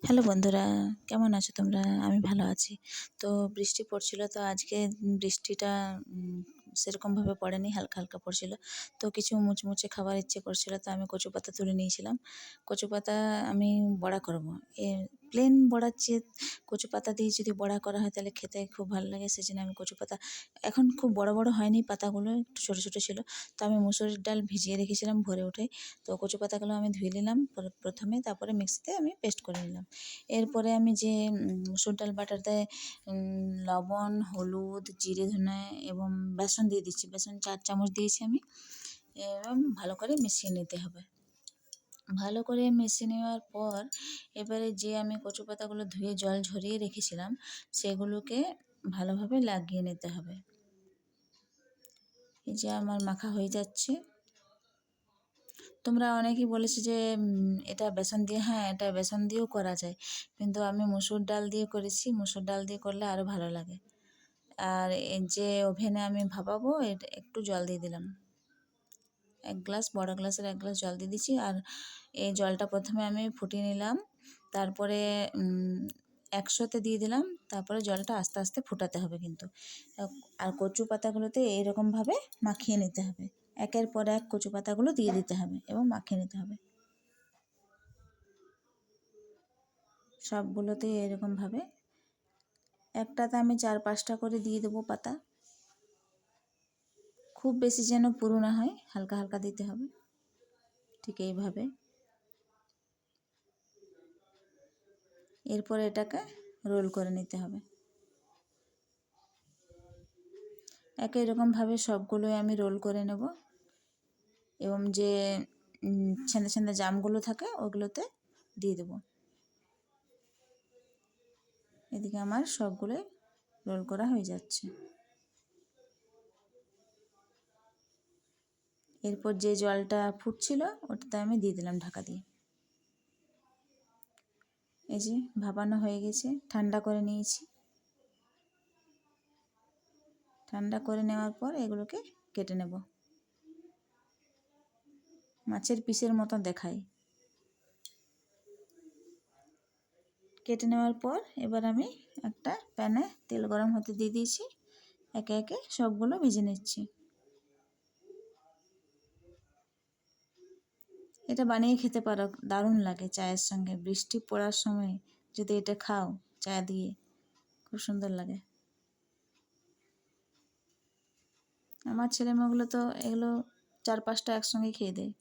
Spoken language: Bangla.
হ্যালো বন্ধুরা, কেমন আছো তোমরা? আমি ভালো আছি। তো বৃষ্টি পড়ছিল, তো আজকে বৃষ্টিটা সেরকমভাবে পড়েনি, হালকা হালকা পড়ছিল। তো কিছু মুচমুচে খাবার ইচ্ছে করছিল, তো আমি কচু পাতা তুলে নিয়েছিলাম। কচু পাতা আমি বড়া করব। প্লেন বড়ার চেয়ে কচু পাতা দিয়ে যদি বড়া করা হয় তাহলে খেতে খুব ভালো লাগে। সেজন্য আমি কচু পাতা, এখন খুব বড় বড় হয়নি পাতাগুলো, একটু ছোটো ছোটো ছিল। তো আমি মুসুরির ডাল ভিজিয়ে রেখেছিলাম ভোরে উঠে। তো কচু পাতাগুলো আমি ধুয়ে নিলাম প্রথমে, তারপরে মিক্সিতে আমি পেস্ট করে নিলাম। এরপরে আমি যে মুসুর ডাল বাটাতে লবণ, হলুদ, জিরে, ধনে এবং বেসন দিয়ে দিচ্ছি। বেসন 4 চামচ দিয়েছি আমি, এবং ভালো করে মিশিয়ে নিতে হবে। ভালো করে মিশিয়ে নেওয়ার পর এবারে যে আমি কচু পাতাগুলো ধুয়ে জল ঝরিয়ে রেখেছিলাম সেগুলোকে ভালোভাবে লাগিয়ে নিতে হবে। এই যে আমার মাখা হয়ে যাচ্ছে। তোমরা অনেকেই বলেছো যে এটা বেসন দিয়ে, হ্যাঁ এটা বেসন দিয়েও করা যায়, কিন্তু আমি মুসুর ডাল দিয়ে করেছি। মুসুর ডাল দিয়ে করলে আরও ভালো লাগে। আর এই যে ওভেনে আমি ভাপাবো, এটা একটু জল দিয়ে দিলাম, বড় গ্লাসের 1 গ্লাস জল দিয়ে দিচ্ছি। আর এই জলটা প্রথমে আমি ফুটিয়ে নিলাম, তারপরে 100-তে দিয়ে দিলাম, তারপরে জলটা আস্তে আস্তে ফোটাতে হবে কিন্তু। আর কচু পাতাগুলোতে এইরকমভাবে মাখিয়ে নিতে হবে, একের পর এক কচু পাতাগুলো দিয়ে দিতে হবে এবং মাখিয়ে নিতে হবে সবগুলোতে এরকমভাবে। একটাতে আমি 4-5টা করে দিয়ে দেবো পাতা, খুব বেশি যেন পুরো না হয়, হালকা হালকা দিতে হবে। ঠিক এইভাবে। এরপর এটাকে রোল করে নিতে হবে। একই রকমভাবে সবগুলোই আমি রোল করে নেব এবং যে ছেঁদা ছেঁদা জামগুলো থাকে ওগুলোতে দিয়ে দেব। এদিকে আমার সবগুলোই রোল করা হয়ে যাচ্ছে। এরপর যে জলটা ফুটছিল ওটাতে আমি দিয়ে দিলাম ঢাকা দিয়ে। এই যে ভাপানো হয়ে গেছে, ঠান্ডা করে নিয়েছি। ঠান্ডা করে নেওয়ার পর এগুলোকে কেটে নেব, মাছের পিসের মতো দেখায়। কেটে নেওয়ার পর এবার আমি একটা প্যানে তেল গরম হতে দিয়ে দিয়েছি, একে একে সবগুলো ভেজে নিচ্ছি। এটা বানিয়ে খেতে পারো, দারুণ লাগে চায়ের সঙ্গে। বৃষ্টি পড়ার সময় যদি এটা খাও চা দিয়ে, খুব সুন্দর লাগে। আমার ছেলেমেয়েগুলো তো এগুলো 4-5টা একসঙ্গে খেয়ে দেয়।